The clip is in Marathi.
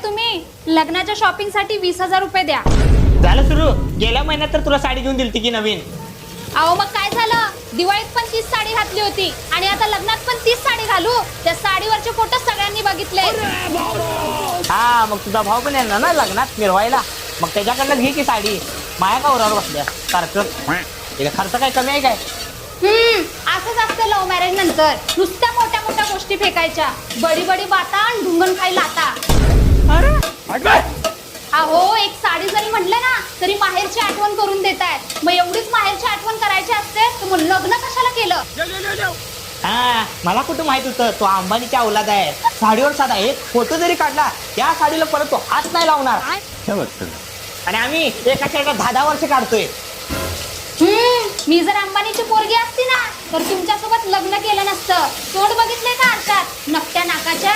तुम्ही लग्नाच्या शॉपिंग साठी 20,000 रुपये द्या. झालं सुरू. गेल्या महिन्यात तर तुला साडी घेऊन दिलती की नवीन. अहो मग काय झालं, दिवाळीत पण तीच साडी घातली होती आणि आता लग्नात पण तीच साडी घालू. त्या साडीवरचे फोटो सगळ्यांनी बघितले. हा मग तुझा भाऊ पण येणार ना लग्नात मिरवायला, मग त्याच्याकडनं घे की साडी. माया का उरावर बसल्या सारखं. तिला खर्च काय कमी आहे काय? असंच असतं लव्ह मॅरेज नंतर. नुसत्या मोठ्या मोठ्या गोष्टी फेकायच्या, बडी बडी बाता आणि ढुंगण खाई लाता. अहो एक साडी जरी म्हटलं ना तरी माहेरची आठवण करून देतायत. मग एवढीच माहेरची आठवण करायची असते तर मग लग्न कशाला केलं? हा मला कुठं माहित होतं तो अंबानीच्या औलाद आहे. साडीवर साधा एक फोटो जरी काढला त्या साडीला परत तो हात नाही लावणार. आणि आम्ही एका साईडला 10-10 वर्ष काढतोय. मी जर अंबानीची पोरगी असती ना तर तुमच्यासोबत लग्न केलं नसतं. तोंड बघितलंय का आरशात नकट्या नाकाच्या?